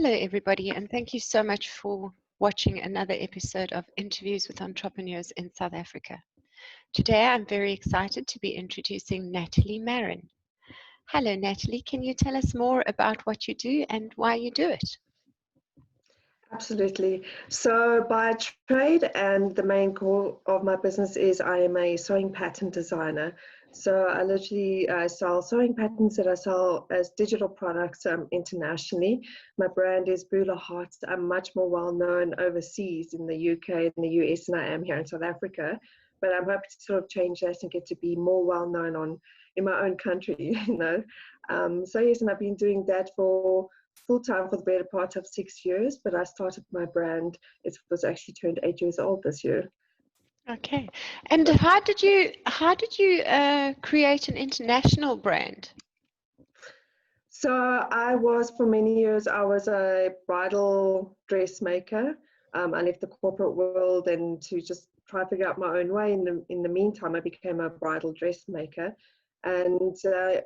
Hello, everybody, and thank you so much for watching another episode of Interviews with Entrepreneurs in South Africa. Today, I'm very excited to be introducing Nathalie Marran. Hello, Nathalie. Can you tell us more about what you do and why you do it? Absolutely. So by trade, and the main core of my business is I am a sewing pattern designer. So I literally sell sewing patterns that I sell as digital products internationally. My brand is Bula Hearts. I'm much more well known overseas in the UK and the US than I am here in South Africa. But I'm hoping to sort of change that and get to be more well known in my own country, So yes, and I've been doing that for full-time for the better part of 6 years, but I started my brand. It was actually turned 8 years old this year. Okay, and how did you create an international brand? So I was, for many years, I was a bridal dressmaker. I left the corporate world and to just try to figure out my own way. In the meantime, I became a bridal dressmaker, and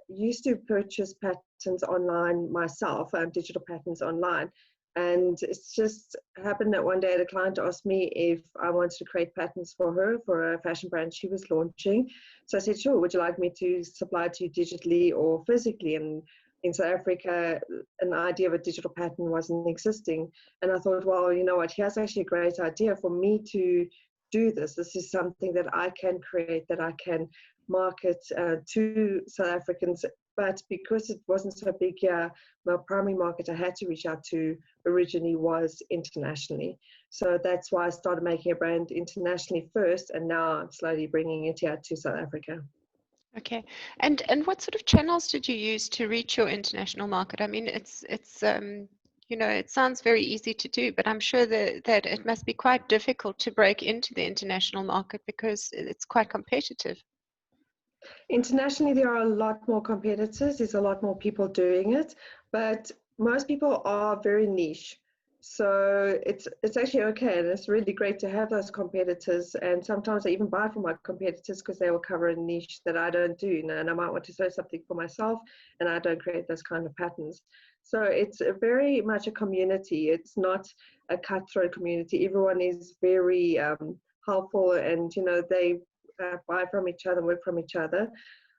used to purchase patterns online myself, digital patterns online. And it's just happened that one day the client asked me if I wanted to create patterns for her for a fashion brand she was launching. So I said, sure, would you like me to supply to you digitally or physically? And in South Africa, an idea of a digital pattern wasn't existing. And I thought, well, you know what, here's actually a great idea for me to do this. This is something that I can create, that I can market to South Africans. But because it wasn't so big here, my primary market I had to reach out to originally was internationally. So that's why I started making a brand internationally first, and now I'm slowly bringing it here to South Africa. Okay, and what sort of channels did you use to reach your international market? I mean, it's you know, it sounds very easy to do, but I'm sure that it must be quite difficult to break into the international market because it's quite competitive. Internationally, there are a lot more competitors. There's a lot more people doing it, but most people are very niche. So it's actually okay, and it's really great to have those competitors. And sometimes I even buy from my competitors because they will cover a niche that I don't do, and I might want to sew something for myself, and I don't create those kind of patterns. So it's very much a community. It's not a cutthroat community. Everyone is very helpful, and they buy from each other, work from each other.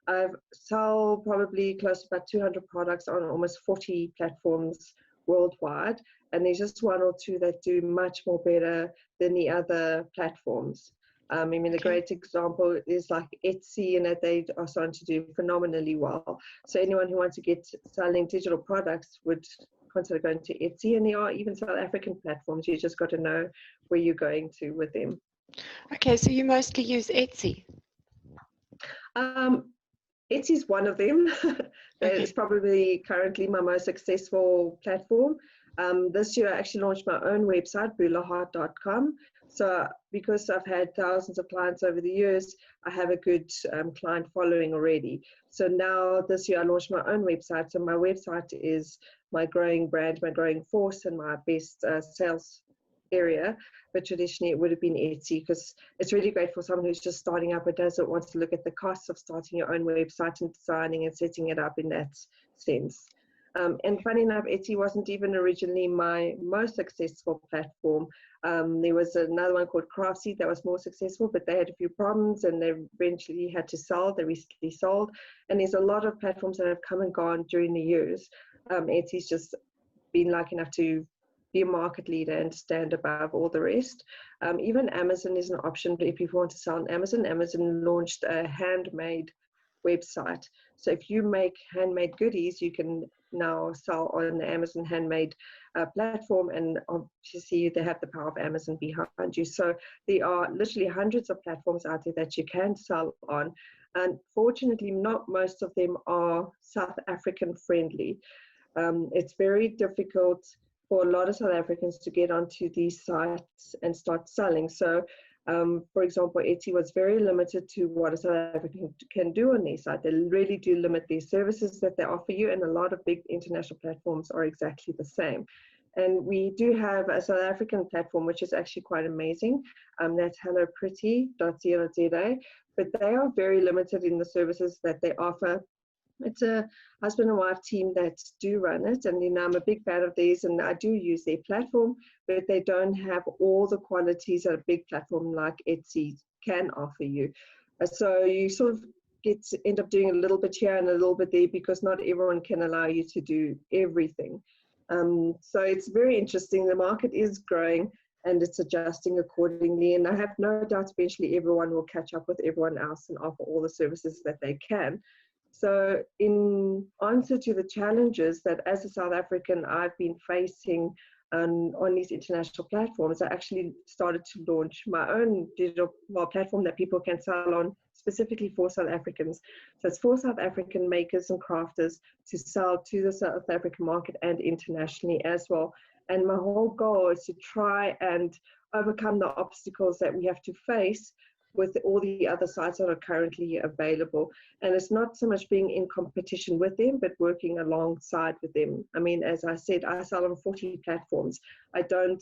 I sell probably close to about 200 products on almost 40 platforms worldwide, and there's just one or two that do much more better than the other platforms. I mean, a great example is like Etsy, and that they are starting to do phenomenally well. So anyone who wants to get selling digital products would consider going to Etsy, and there are even South African platforms. You just got to know where you're going to with them. Okay, so you mostly use Etsy. Etsy is one of them. It's probably currently my most successful platform. This year I actually launched my own website, bulaheart.com. So because I've had thousands of clients over the years, I have a good client following already. So now this year I launched my own website. So my website is my growing brand, my growing force, and my best sales area. But traditionally it would have been Etsy, because it's really great for someone who's just starting up but doesn't want to look at the costs of starting your own website and designing and setting it up in that sense. And funny enough, Etsy wasn't even originally my most successful platform. There was another one called Crafty that was more successful, but they had a few problems and they eventually had to sell. They recently sold. And there's a lot of platforms that have come and gone during the years. Etsy's just been lucky enough to be a market leader and stand above all the rest. Even Amazon is an option if you want to sell on Amazon. Amazon launched a handmade website. So if you make handmade goodies, you can now sell on the Amazon handmade platform, and obviously they have the power of Amazon behind you. So there are literally hundreds of platforms out there that you can sell on. And fortunately, not most of them are South African friendly. It's very difficult for a lot of South Africans to get onto these sites and start selling. So, for example, Etsy was very limited to what a South African can do on their site. They really do limit their services that they offer you, and a lot of big international platforms are exactly the same. And we do have a South African platform, which is actually quite amazing. That's hellopretty.co.za, but they are very limited in the services that they offer. It's a husband and wife team that do run it, and I'm a big fan of theirs, and I do use their platform, but they don't have all the qualities that a big platform like Etsy can offer you. So you sort of end up doing a little bit here and a little bit there, because not everyone can allow you to do everything. So it's very interesting. The market is growing and it's adjusting accordingly, and I have no doubt eventually everyone will catch up with everyone else and offer all the services that they can. So in answer to the challenges that as a South African I've been facing on these international platforms, I actually started to launch my own digital platform that people can sell on specifically for South Africans. So it's for South African makers and crafters to sell to the South African market and internationally as well. And my whole goal is to try and overcome the obstacles that we have to face with all the other sites that are currently available. And it's not so much being in competition with them, but working alongside with them. I mean, as I said, I sell on 40 platforms. I don't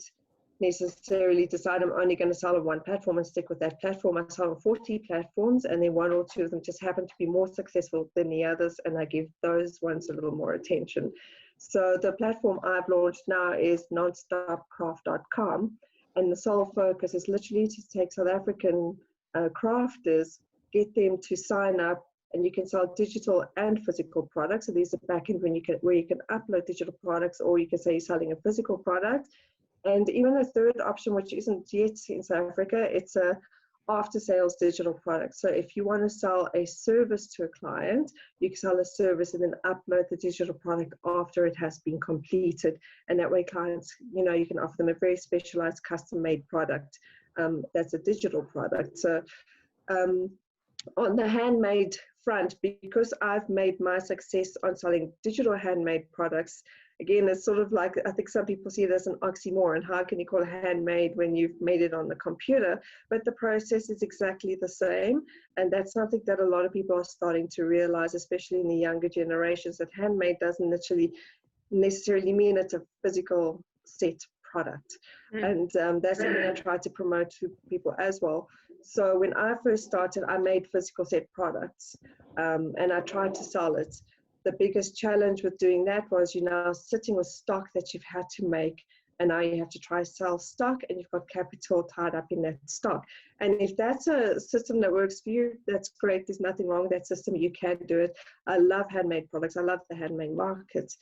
necessarily decide I'm only going to sell on one platform and stick with that platform. I sell on 40 platforms, and then one or two of them just happen to be more successful than the others, and I give those ones a little more attention. So the platform I've launched now is Nonstopcraft.com, and the sole focus is literally to take South African crafters, get them to sign up, and you can sell digital and physical products. So there's a backend where you can upload digital products, or you can say you're selling a physical product. And even a third option, which isn't yet in South Africa, it's a after sales digital product. So if you want to sell a service to a client, you can sell a service and then upload the digital product after it has been completed. And that way clients, you can offer them a very specialized custom made product. That's a digital product. So on the handmade front, because I've made my success on selling digital handmade products, again, it's sort of like, I think some people see it as an oxymoron. How can you call it handmade when you've made it on the computer? But the process is exactly the same. And that's something that a lot of people are starting to realize, especially in the younger generations, that handmade doesn't necessarily mean it's a physical set product. And that's something I try to promote to people as well. So when I first started, I made physical set products, and I tried to sell it. The biggest challenge with doing that was you're now sitting with stock that you've had to make, and now you have to try sell stock, and you've got capital tied up in that stock. And if that's a system that works for you, that's great. There's nothing wrong with that system. You can do it. I love handmade products. I love the handmade market.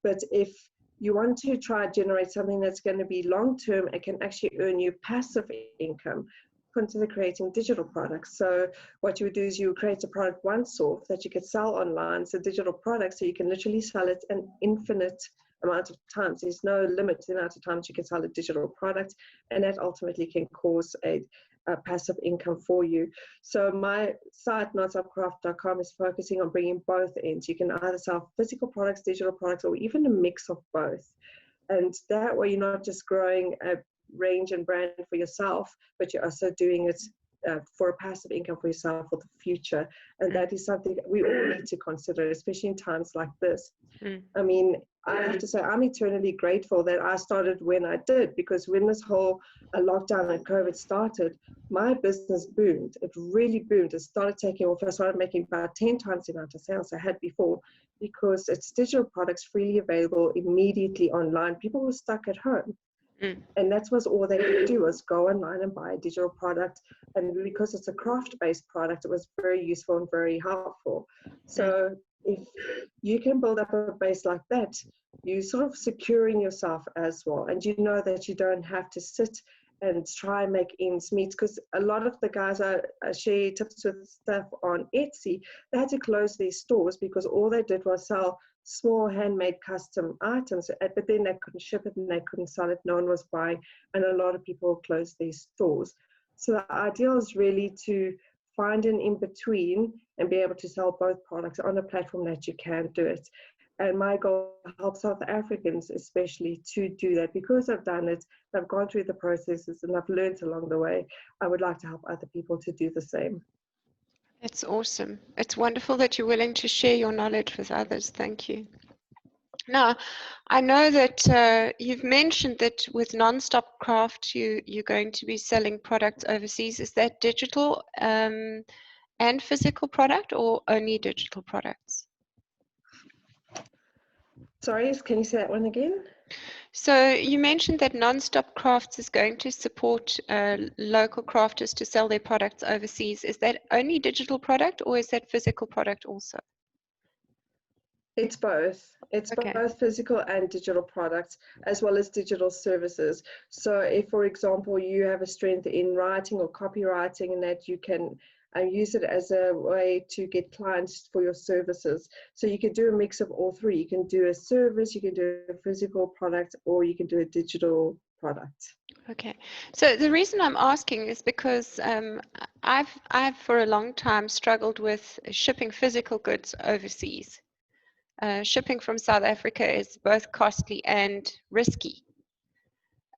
But if you want to try to generate something that's going to be long-term and can actually earn you passive income, consider creating digital products. So what you would do is you would create a product once off that you could sell online. It's a digital product, so you can literally sell it an infinite amount of times. There's no limit to the amount of times you can sell a digital product, and that ultimately can cause a passive income for you. So my site, Nonstopcraft.com, is focusing on bringing both ends. You can either sell physical products, digital products, or even a mix of both. And that way you're not just growing a range and brand for yourself, but you're also doing it for a passive income for yourself for the future. And that is something that we all need to consider, especially in times like this. I mean, I have to say I'm eternally grateful that I started when I did, because when this whole lockdown and COVID started, my business boomed. It really boomed. It started taking off. I started making about 10 times the amount of sales I had before, because it's digital products freely available immediately online. People were stuck at home. And that was all they could do, was go online and buy a digital product. And because it's a craft-based product, it was very useful and very helpful. So if you can build up a base like that, you're sort of securing yourself as well. And you know that you don't have to sit and try and make ends meet, because a lot of the guys I share tips with stuff on Etsy, they had to close their stores because all they did was sell small handmade custom items, but then they couldn't ship it and they couldn't sell it. No one was buying, and a lot of people closed their stores. So the ideal is really to find an in-between and be able to sell both products on a platform that you can do it. And my goal is to help South Africans especially to do that, because I've done it, I've gone through the processes and I've learned along the way. I would like to help other people to do the same. That's awesome. It's wonderful that you're willing to share your knowledge with others. Thank you. Now, I know that you've mentioned that with Nonstopcraft, you're going to be selling products overseas. Is that digital and physical product, or only digital products? Sorry, can you say that one again? So you mentioned that Nonstopcraft is going to support local crafters to sell their products overseas. Is that only digital product, or is that physical product also? It's both. It's Okay. both physical and digital products, as well as digital services. So if, for example, you have a strength in writing or copywriting, and that you can use it as a way to get clients for your services. So you can do a mix of all three. You can do a service, you can do a physical product, or you can do a digital product. Okay. So the reason I'm asking is because I've for a long time struggled with shipping physical goods overseas. Shipping from South Africa is both costly and risky.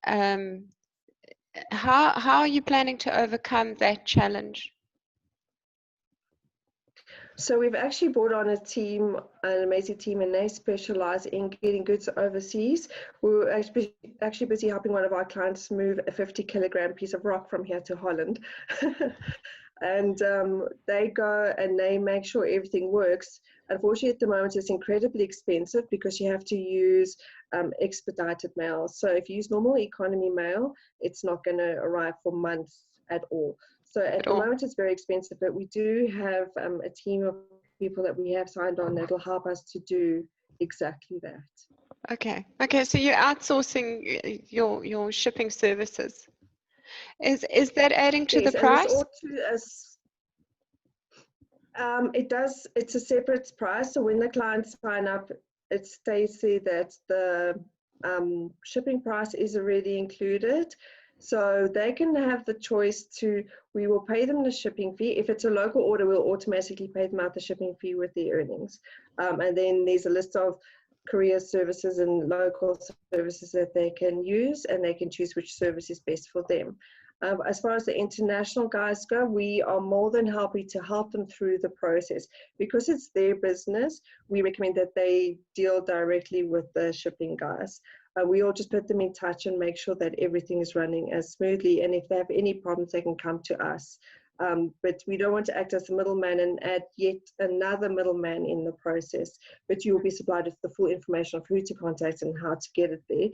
How are you planning to overcome that challenge? So we've actually brought on a team, an amazing team, and they specialize in getting goods overseas. We're actually busy helping one of our clients move a 50-kilogram piece of rock from here to Holland. And they go and they make sure everything works. Unfortunately, at the moment, it's incredibly expensive because you have to use expedited mail. So if you use normal economy mail, it's not going to arrive for months at all. So at the moment, it's very expensive, but we do have a team of people that we have signed on that will help us to do exactly that. Okay. Okay. So you're outsourcing your shipping services. Is that adding to the Yes, and it's price? all it does. It's a separate price. So when the clients sign up, it states there that the shipping price is already included. So they can have the choice to, we will pay them the shipping fee. If it's a local order, we'll automatically pay them out the shipping fee with the earnings. And then there's a list of courier services and local services that they can use, and they can choose which service is best for them. As far as the international guys go, we are more than happy to help them through the process. Because it's their business, we recommend that they deal directly with the shipping guys. We all just put them in touch and make sure that everything is running as smoothly. And if they have any problems, they can come to us. But we don't want to act as a middleman and add yet another middleman in the process. But you will be supplied with the full information of who to contact and how to get it there.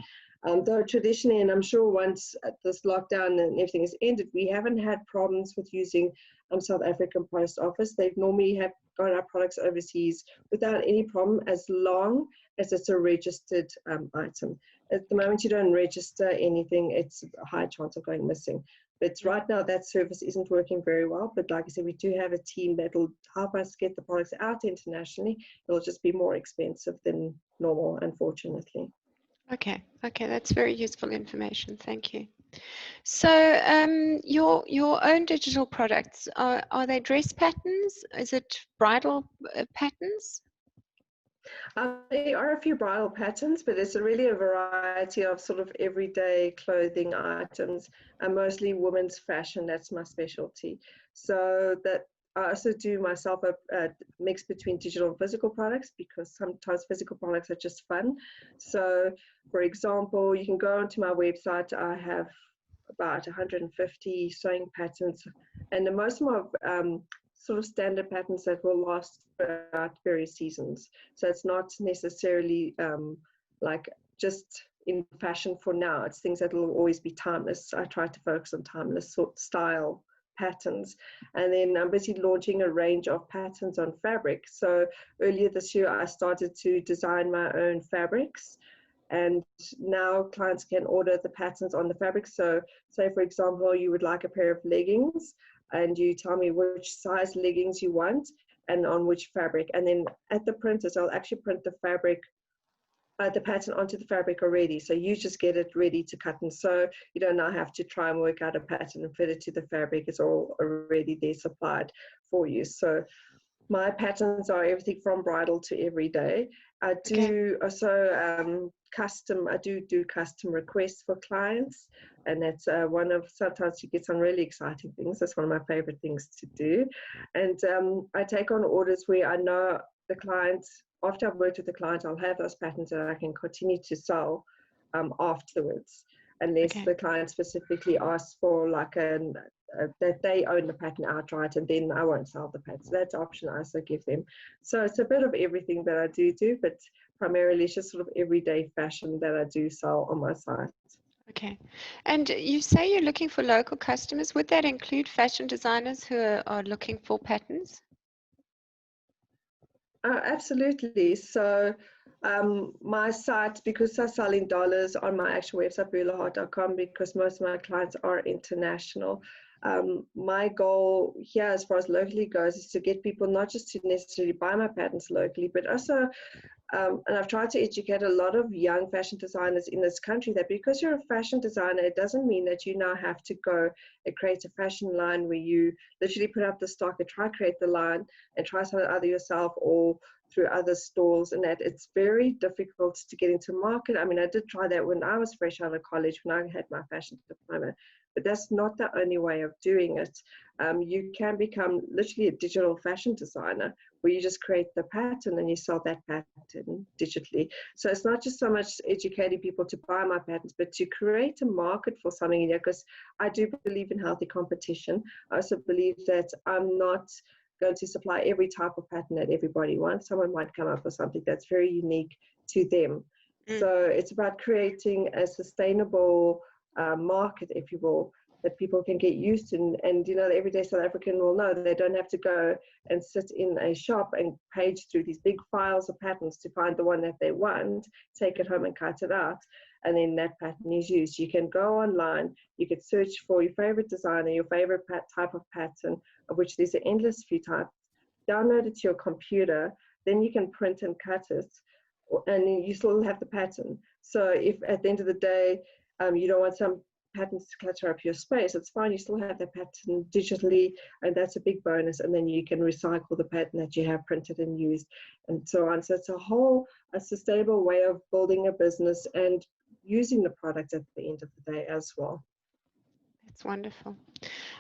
Though traditionally, and I'm sure once this lockdown and everything is ended, we haven't had problems with using South African Post Office. They've normally have got our products overseas without any problem, as long as it's a registered item. At the moment you don't register anything, it's a high chance of going missing. But right now that service isn't working very well. But like I said, we do have a team that will help us get the products out internationally. It'll just be more expensive than normal, unfortunately. Okay, okay, that's very useful information. Thank you. So your own digital products, are they dress patterns? Is it bridal patterns? There are a few bridal patterns, but it's really a variety of sort of everyday clothing items, and mostly women's fashion. That's my specialty. So that I also do myself a mix between digital and physical products, because sometimes physical products are just fun. So, for example, you can go onto my website. I have about 150 sewing patterns, and the most of my sort of standard patterns that will last throughout various seasons. So it's not necessarily like just in fashion for now. It's things that will always be timeless. I try to focus on timeless style patterns. And then I'm busy launching a range of patterns on fabric. So earlier this year, I started to design my own fabrics. And now clients can order the patterns on the fabric. So say, for example, you would like a pair of leggings, and you tell me which size leggings you want and on which fabric. And then at the printers, I'll actually print the fabric, the pattern onto the fabric already. So you just get it ready to cut and sew. You don't now have to try and work out a pattern and fit it to the fabric. It's all already there supplied for you. So my patterns are everything from bridal to everyday. I do also I do custom requests for clients, and that's sometimes you get some really exciting things. That's one of my favorite things to do. And I take on orders where I know the client, after I've worked with the client, I'll have those patterns that I can continue to sell afterwards, unless the client specifically asks for like a that they own the pattern outright, and then I won't sell the pattern. So that's an option I also give them. So it's a bit of everything that I do, but primarily it's just sort of everyday fashion that I do sell on my site. Okay. And you say you're looking for local customers. Would that include fashion designers who are looking for patterns? Absolutely. So my site, because I sell in dollars on my actual website, boulahart.com, because most of my clients are international. My goal here, as far as locally goes, is to get people not just to necessarily buy my patterns locally, but also and I've tried to educate a lot of young fashion designers in this country that because you're a fashion designer, it doesn't mean that you now have to go and create a fashion line where you literally put up the stock and try to create the line and try something either yourself or through other stores, and that it's very difficult to get into market. I mean, I did try that when I was fresh out of college, when I had my fashion diploma, but that's not the only way of doing it. You can become literally a digital fashion designer where you just create the pattern and you sell that pattern digitally. So it's not just so much educating people to buy my patterns, but to create a market for something in there, because I do believe in healthy competition. I also believe that I'm not going to supply every type of pattern that everybody wants. Someone might come up with something that's very unique to them. So it's about creating a sustainable market, if you will, that people can get used to. And you know, the everyday South African will know they don't have to go and sit in a shop and page through these big files of patterns to find the one that they want, take it home and cut it out, and then that pattern is used. You can go online, you could search for your favorite designer, your favorite type of pattern, of which there's an endless few types, download it to your computer, then you can print and cut it, and you still have the pattern. So if at the end of the day, you don't want some patterns to clutter up your space, it's fine, you still have the pattern digitally, and that's a big bonus, and then you can recycle the pattern that you have printed and used, and so on. So it's a sustainable way of building a business and using the product at the end of the day as well. That's wonderful.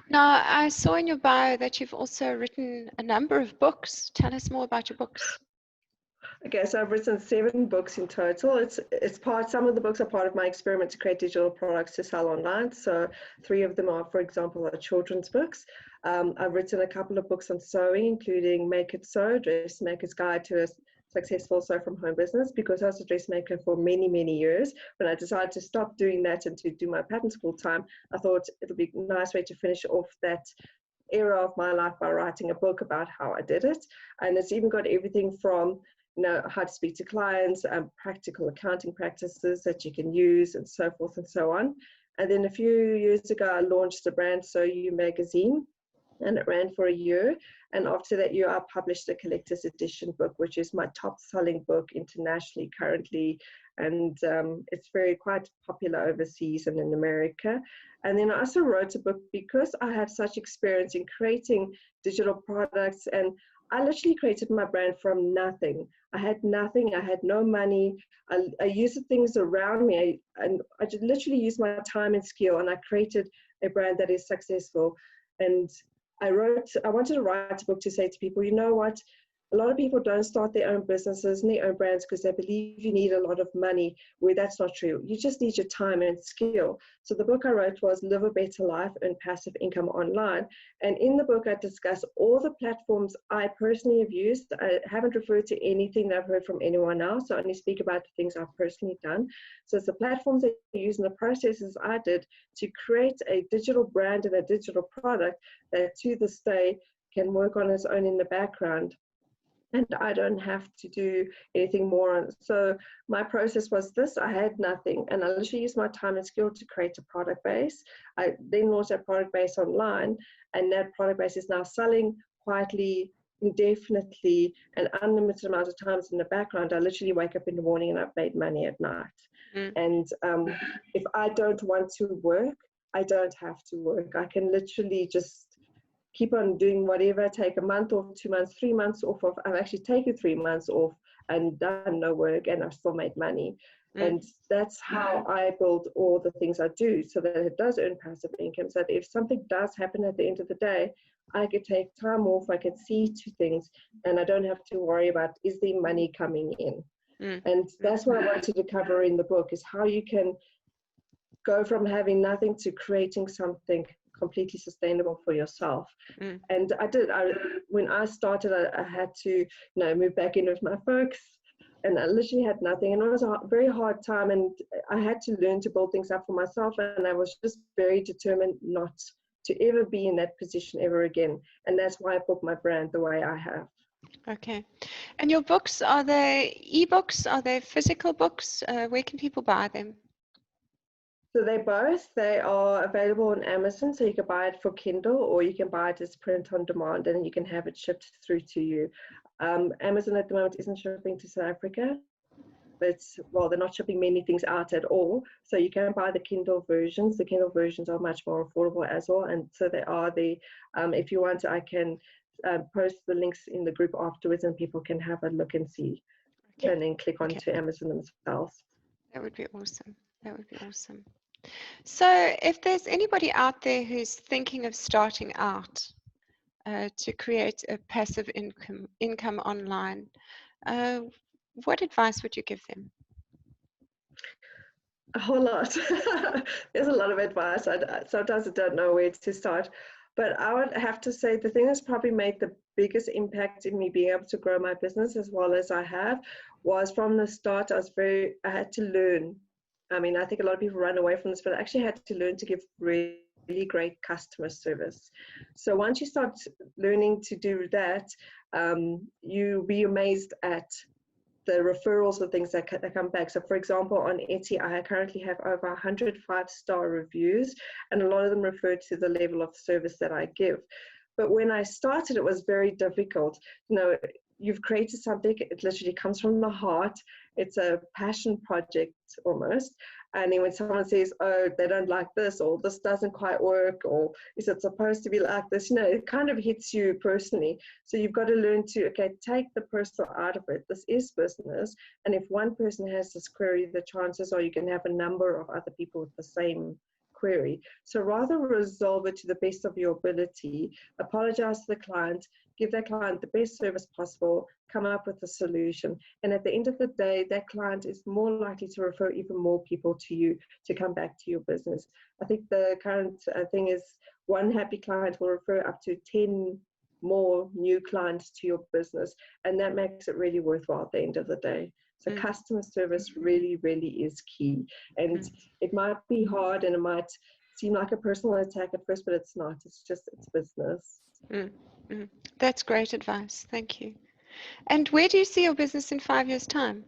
Now, I saw in your bio that you've also written a number of books. Tell us more about your books. Okay, so I've written 7 books in total. Some of the books are part of my experiment to create digital products to sell online. So 3 of them are, for example, are children's books. I've written a couple of books on sewing, including Make It Sew, Dressmaker's Guide to a Successful Sew from Home Business, because I was a dressmaker for many, many years. When I decided to stop doing that and to do my pattern school time, I thought it'll be a nice way to finish off that era of my life by writing a book about how I did it. And it's even got everything from how to speak to clients, practical accounting practices that you can use, and so forth and so on. And then a few years ago, I launched the brand Sewyou magazine, and it ran for a year. And after that year, I published a collector's edition book, which is my top selling book internationally currently. And it's quite popular overseas and in America. And then I also wrote a book because I have such experience in creating digital products, and I literally created my brand from nothing. I had nothing. I had no money. I used the things around me, and I just literally used my time and skill, and I created a brand that is successful. And I wanted to write a book to say to people, you know what? A lot of people don't start their own businesses and their own brands because they believe you need a lot of money, where that's not true. You just need your time and skill. So the book I wrote was Live a Better Life, Earn Passive Income Online. And in the book, I discuss all the platforms I personally have used. I haven't referred to anything that I've heard from anyone else. So I only speak about the things I've personally done. So it's the platforms that I use and the processes I did to create a digital brand and a digital product that to this day can work on its own in the background. And I don't have to do anything more on it. So my process was this: I had nothing, and I literally used my time and skill to create a product base. I then launched that product base online, and that product base is now selling quietly, indefinitely, and unlimited amount of times in the background. I literally wake up in the morning and I've made money at night. And if I don't want to work, I don't have to work. I can literally just keep on doing whatever, take a month off, 2 months, 3 months off. I've actually taken 3 months off and done no work, and I've still made money. And that's how I build all the things I do, so that it does earn passive income. So that if something does happen at the end of the day, I could take time off, I could see to things, and I don't have to worry about, is there money coming in? And that's what I wanted to cover in the book, is how you can go from having nothing to creating something completely sustainable for yourself. Mm. And when I started, I had to move back in with my folks, and I literally had nothing, and it was a very hard time, and I had to learn to build things up for myself, and I was just very determined not to ever be in that position ever again. And that's why I built my brand the way I have. Okay. And your books, are they e-books? Are they physical books? Where can people buy them? So they are available on Amazon, so you can buy it for Kindle, or you can buy it as print on demand, and you can have it shipped through to you. Amazon at the moment isn't shipping to South Africa, but they're not shipping many things out at all. So you can buy the Kindle versions. The Kindle versions are much more affordable as well, and so they are if you want, I can post the links in the group afterwards, and people can have a look and see, Okay. and then click onto Amazon themselves. That would be awesome. That would be awesome. So if there's anybody out there who's thinking of starting out to create a passive income online, what advice would you give them? A whole lot. There's a lot of advice. Sometimes I don't know where to start, but I would have to say the thing that's probably made the biggest impact in me being able to grow my business as well as I have was from the start. I had to learn. I mean, I think a lot of people run away from this, but I actually had to learn to give really great customer service. So once you start learning to do that, you'll be amazed at the referrals and things that come back. So for example, on Etsy, I currently have over 100 5-star reviews, and a lot of them refer to the level of service that I give. But when I started, it was very difficult. You've created something, it literally comes from the heart. It's a passion project almost. And then when someone says, oh, they don't like this, or this doesn't quite work, or is it supposed to be like this? It kind of hits you personally. So you've got to learn to, take the personal out of it. This is business. And if one person has this query, the chances are you can have a number of other people with the same query. So rather resolve it to the best of your ability, apologize to the client, give that client the best service possible, come up with a solution. And at the end of the day, that client is more likely to refer even more people to you to come back to your business. I think the current thing is one happy client will refer up to 10 more new clients to your business. And that makes it really worthwhile at the end of the day. So customer service really, really is key. And it might be hard, and it might seem like a personal attack at first, but it's not. It's business. That's great advice. Thank you. And where do you see your business in 5 years' time?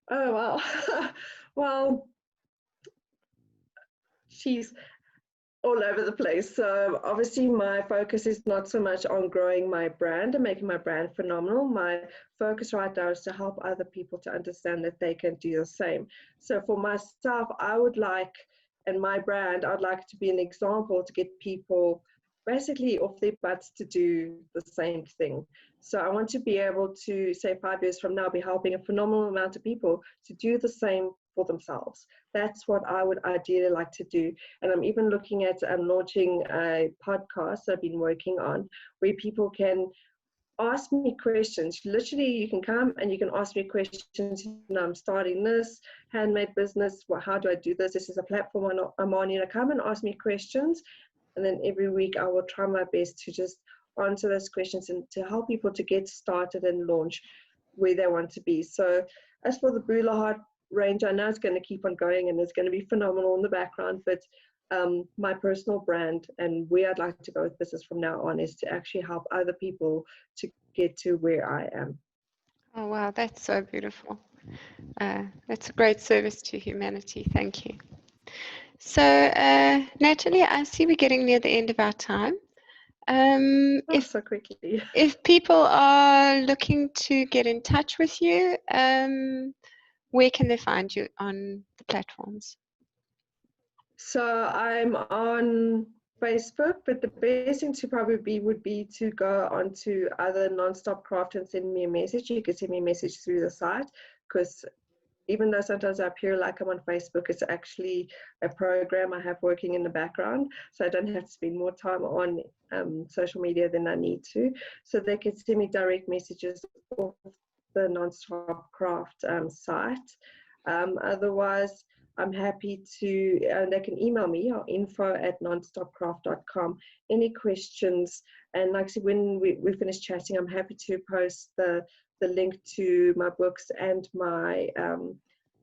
Oh, wow. Well, she's all over the place. So obviously my focus is not so much on growing my brand and making my brand phenomenal. My focus right now is to help other people to understand that they can do the same. So for myself, I would like, and my brand, I'd like to be an example to get people basically off their butts to do the same thing. So I want to be able to, say 5 years from now, be helping a phenomenal amount of people to do the same for themselves. That's what I would ideally like to do. And I'm even looking at launching a podcast I've been working on, where people can ask me questions. Literally, you can come and you can ask me questions. I'm starting this handmade business. How do I do this? This is a platform I'm on. Come and ask me questions. And then every week I will try my best to just answer those questions and to help people to get started and launch where they want to be. So as for the Bula Heart range, I know it's going to keep on going and it's going to be phenomenal in the background, but my personal brand and where I'd like to go with business from now on is to actually help other people to get to where I am. Oh, wow, that's so beautiful. That's a great service to humanity. Thank you. So, Nathalie, I see we're getting near the end of our time. So quickly. If people are looking to get in touch with you, where can they find you on the platforms? So I'm on Facebook, but the best thing to probably would be to go onto other Nonstopcraft and send me a message. You can send me a message through the site, because even though sometimes I appear like I'm on Facebook, it's actually a program I have working in the background. So I don't have to spend more time on social media than I need to. So they can send me direct messages off the Nonstopcraft site. Otherwise, I'm happy to, they can email me or info@nonstopcraft.com. Any questions? And like I said, when we finish chatting, I'm happy to post the link to my books and my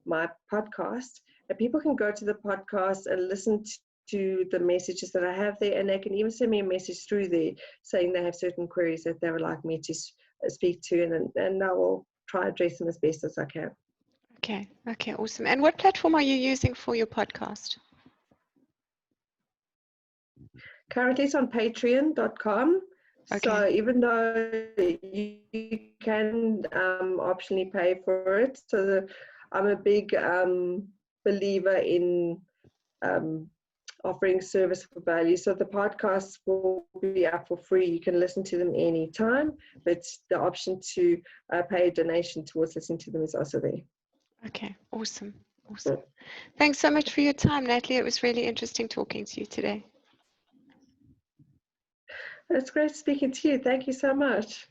my podcast. And people can go to the podcast and listen to the messages that I have there, and they can even send me a message through there saying they have certain queries that they would like me to speak to, and I will try to address them as best as I can. Okay, awesome. And what platform are you using for your podcast? Currently it's on patreon.com. Okay. So even though you can optionally pay for it, so I'm a big believer in offering service for value. So the podcasts will be up for free. You can listen to them anytime, but the option to pay a donation towards listening to them is also there. Okay, awesome. Thanks so much for your time, Natalie. It was really interesting talking to you today. It's great speaking to you. Thank you so much.